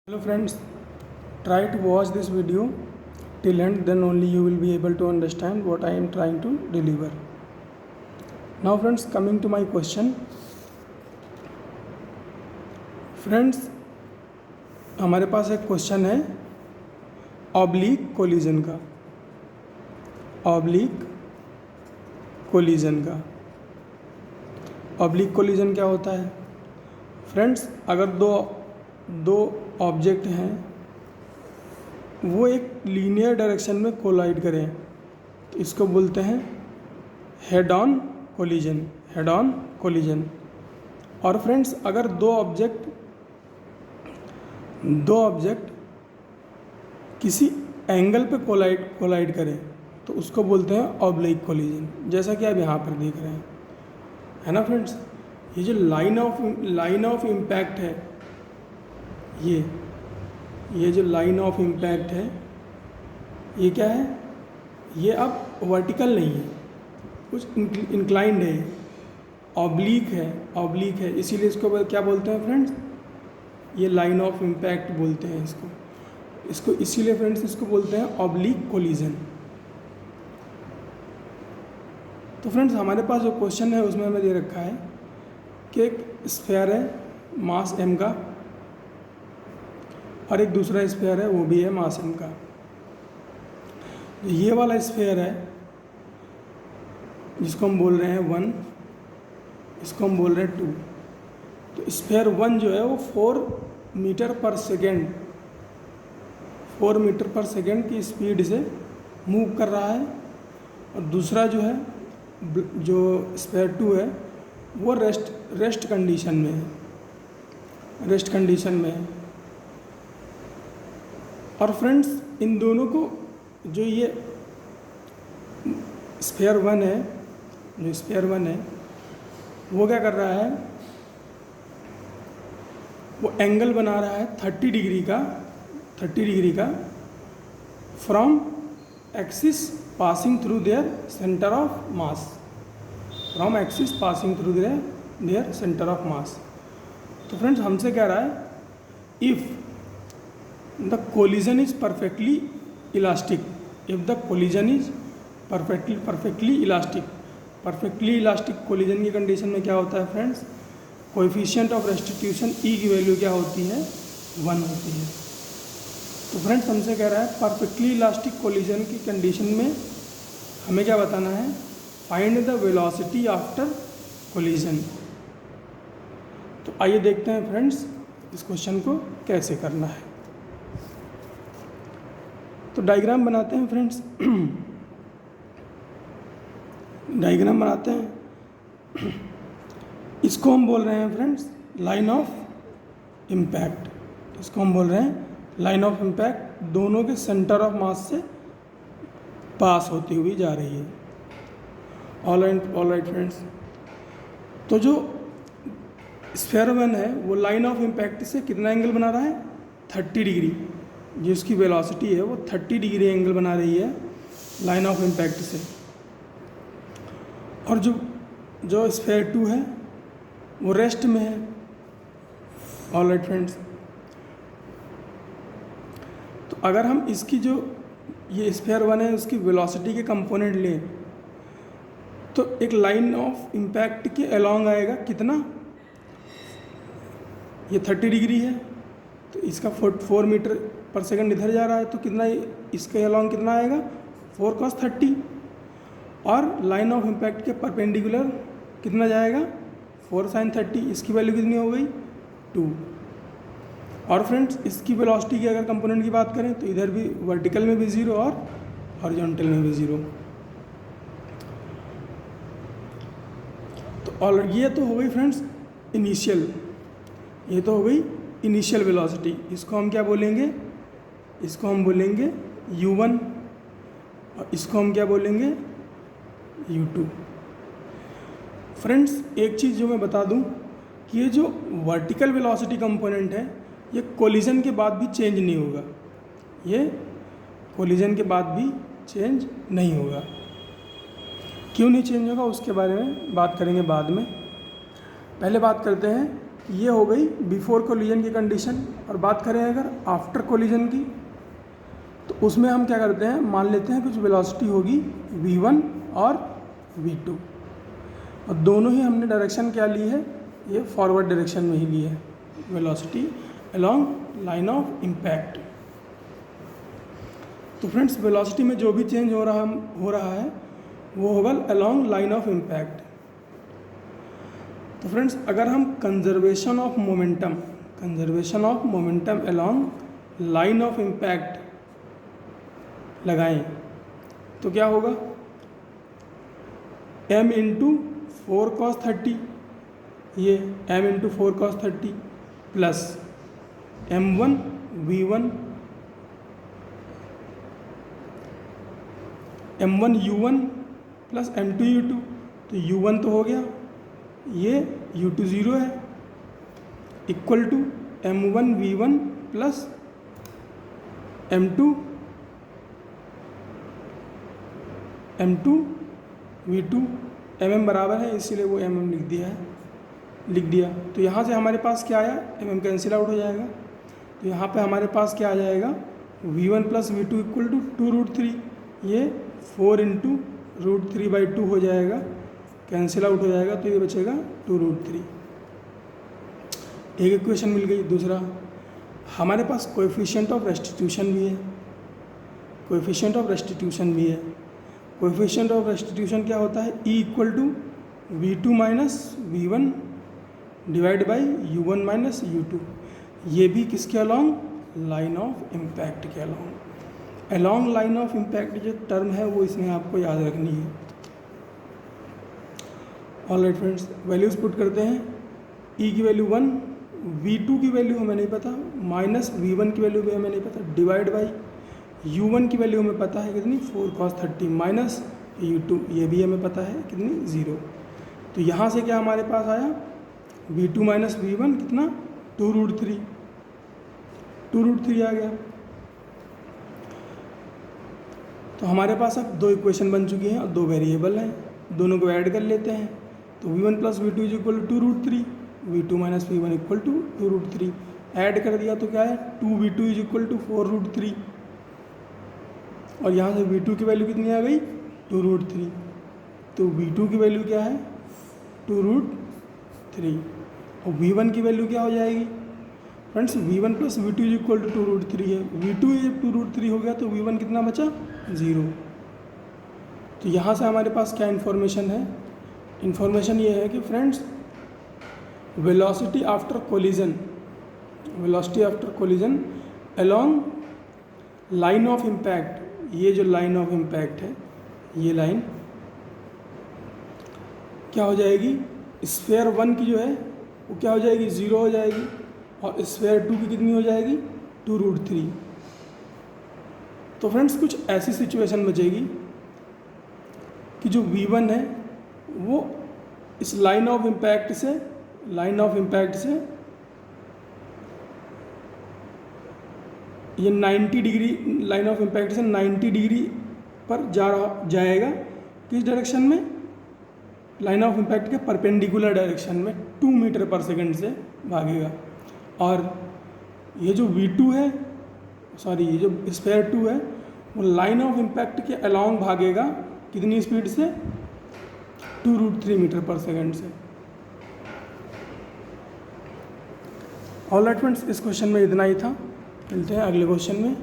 Hello friends, try to watch this video till end, then only you will be able to understand what I am trying to deliver. Now friends, coming to my question. Friends, हमारे पास एक question है oblique collision का। Oblique collision का oblique collision क्या होता है? Friends, अगर दो ऑब्जेक्ट हैं वो एक लीनियर डायरेक्शन में कोलाइड करें तो इसको बोलते हैं head on collision. Head on collision. और फ्रेंड्स, अगर दो ऑब्जेक्ट किसी एंगल पे कोलाइड करें तो उसको बोलते हैं ऑब्लिक कोलिजन, जैसा कि आप यहाँ पर देख रहे हैं, है ना फ्रेंड्स। ये जो लाइन ऑफ इम्पैक्ट है, ये जो लाइन ऑफ इम्पैक्ट है, ये क्या है? ये अब वर्टिकल नहीं है, कुछ इंक्लाइंड है, ऑब्लिक है। इसीलिए इसको क्या बोलते हैं फ्रेंड्स? ये लाइन ऑफ इम्पैक्ट बोलते हैं इसको इसीलिए फ्रेंड्स इसको बोलते हैं ऑब्लिक कोलिजन। तो फ्रेंड्स, हमारे पास जो क्वेश्चन है उसमें हमें दे रखा है कि एक स्फीयर है मास m का और एक दूसरा स्फीयर है वो भी है मास m का। ये वाला स्फीयर है जिसको हम बोल रहे हैं 1, इसको हम बोल रहे हैं 2। तो स्फीयर 1 जो है वो 4 मीटर पर सेकेंड की स्पीड से मूव कर रहा है, और दूसरा जो है, जो स्फीयर 2 है वो रेस्ट कंडीशन में है। और फ्रेंड्स, इन दोनों को जो ये स्फीयर 1 है वो क्या कर रहा है? वो एंगल बना रहा है 30 डिग्री का from axis passing through their centre of mass. तो फ्रेंड्स, हमसे कह रहा है if the collision is perfectly elastic. Perfectly elastic collision की कंडीशन में क्या होता है फ्रेंड्स? कोएफिशिएंट ऑफ रेस्टिट्यूशन ई की वैल्यू क्या होती है? 1 होती है। तो फ्रेंड्स, हमसे कह रहा है परफेक्टली इलास्टिक कोलिजन की कंडीशन में हमें क्या बताना है? Find the velocity after collision. तो आइए देखते हैं फ्रेंड्स इस क्वेश्चन को कैसे करना है। तो डायग्राम बनाते हैं फ्रेंड्स। डायग्राम बनाते हैं। इसको हम बोल रहे हैं फ्रेंड्स लाइन ऑफ इम्पैक्ट। इसको हम बोल रहे हैं लाइन ऑफ इम्पैक्ट, दोनों के सेंटर ऑफ मास से पास होती हुई जा रही है। All right friends. तो जो स्फीयर 1 है वो लाइन ऑफ इम्पैक्ट से कितना एंगल बना रहा है? 30 डिग्री। जिसकी वेलोसिटी है वो 30 डिग्री एंगल बना रही है लाइन ऑफ इम्पैक्ट से। और जो स्फीयर 2 है वो रेस्ट में है। All right friends. तो अगर हम इसकी जो ये स्फीयर 1 है उसकी वेलोसिटी के कंपोनेंट लें तो एक लाइन ऑफ इम्पैक्ट के अलोंग आएगा कितना? ये 30 डिग्री है तो इसका 4 मीटर पर सेकंड इधर जा रहा है, तो कितना इसके अलोंग कितना आएगा? 4 cos 30। और लाइन ऑफ इम्पैक्ट के परपेंडिकुलर कितना जाएगा? 4 sin 30। इसकी वैल्यू कितनी हो गई? 2। और फ्रेंड्स, इसकी वेलोसिटी की अगर कंपोनेंट की बात करें तो इधर भी वर्टिकल में भी 0 और हॉरिजॉन्टल में भी 0। तो और ये तो हो गई फ्रेंड्स इनिशियल वेलोसिटी। इसको हम क्या बोलेंगे? इसको हम बोलेंगे u1 और इसको हम क्या बोलेंगे? u2। फ्रेंड्स, एक चीज़ जो मैं बता दूं कि ये जो वर्टिकल वेलोसिटी कंपोनेंट है ये कोलिजन के बाद भी चेंज नहीं होगा। क्यों नहीं चेंज होगा उसके बारे में बात करेंगे बाद में। पहले बात करते हैं ये हो गई बिफोर कोलिजन की कंडीशन। और बात करें अगर आफ्टर कोलिजन की, तो उसमें हम क्या करते हैं, मान लेते हैं कुछ वेलोसिटी होगी v1 और v2, और दोनों ही हमने डायरेक्शन क्या ली है, ये फॉरवर्ड डायरेक्शन में ही ली है, velocity along line of impact. तो फ्रेंड्स वेलोसिटी में जो भी चेंज हो रहा है वो होगा अलोंग लाइन ऑफ इम्पैक्ट। तो फ्रेंड्स अगर हम conservation of momentum along line of impact लगाएं तो क्या होगा, m इंटू 4 cos 30, ये m into 4 cos 30 plus m1 v1 m1 u1 plus m2 u2। तो u1 तो हो गया, ये u2 0 है, equal to m1 v1 plus m2 v2, mm बराबर है इसीलिए वो mm लिख दिया। तो यहाँ से हमारे पास क्या आया, mm कैंसिल आउट हो जाएगा। तो यहाँ पे हमारे पास क्या आ जाएगा, v1 plus v2 equal to 2√3, ये 4 इंटू √3/2 हो जाएगा, कैंसिल आउट हो जाएगा, तो ये बचेगा 2√3। एक इक्वेशन मिल गई। दूसरा हमारे पास कोएफिशिएंट ऑफ रेस्टिट्यूशन भी है, कोएफिशिएंट ऑफ रेस्टिट्यूशन क्या होता है, E equal to v2 minus v1 divide by u1 minus u2। ये भी किसके अलोंग, लाइन ऑफ इम्पैक्ट के अलोंग लाइन ऑफ इम्पैक्ट जो टर्म है वो इसमें आपको याद रखनी है। ऑलराइट फ्रेंड्स, वैल्यूज़ पुट करते हैं। E की वैल्यू 1, v2 की वैल्यू हमें नहीं पता, माइनस v1 की वैल्यू भी हमें नहीं पता, डिवाइड बाई u1 की वैल्यू हमें पता है कितनी, 4 cos 30 माइनस u2, ये भी हमें पता है कितनी, 0। तो यहाँ से क्या हमारे पास आया, v2 माइनस v1 कितना, 2√3 आ गया। तो हमारे पास अब दो इक्वेशन बन चुकी हैं और दो वेरिएबल हैं, दोनों को ऐड कर लेते हैं। तो v1 plus v2 is equal to 2√3, v2 minus v1 equal to 2√3। Add कर दिया तो क्या है, 2v2 इज इक्वल टू 4√3, और यहाँ से v2 की वैल्यू कितनी आ गई, 2√3। तो v2 की वैल्यू क्या है, 2√3, और v1 की वैल्यू क्या हो जाएगी friends, v1 plus v2 is equal to 2√3 है, v2 जब 2√3 हो गया तो v1 कितना बचा, 0। तो यहाँ से हमारे पास क्या इन्फॉर्मेशन है, इन्फॉर्मेशन ये है कि friends velocity after collision along line of impact, ये जो लाइन ऑफ इम्पैक्ट है, ये लाइन क्या हो जाएगी, स्फीयर 1 की जो है वो क्या हो जाएगी, 0 हो जाएगी, और स्फीयर 2 की कितनी हो जाएगी, 2√3। तो फ्रेंड्स कुछ ऐसी सिचुएशन बचेगी कि जो v1 है वो इस लाइन ऑफ इम्पैक्ट से ये 90 डिग्री, लाइन ऑफ इम्पैक्ट से 90 डिग्री पर जाएगा, किस डायरेक्शन में, लाइन ऑफ इम्पैक्ट के परपेंडिकुलर डायरेक्शन में 2 मीटर पर सेकंड से भागेगा। और ये जो v2 है, सॉरी ये जो स्फीयर 2 है वो लाइन ऑफ इम्पैक्ट के अलोंग भागेगा, कितनी स्पीड से, 2√3 मीटर पर सेकंड से। ऑलराइट फ्रेंड्स, इस क्वेश्चन में इतना ही था, मिलते हैं अगले क्वेश्चन में।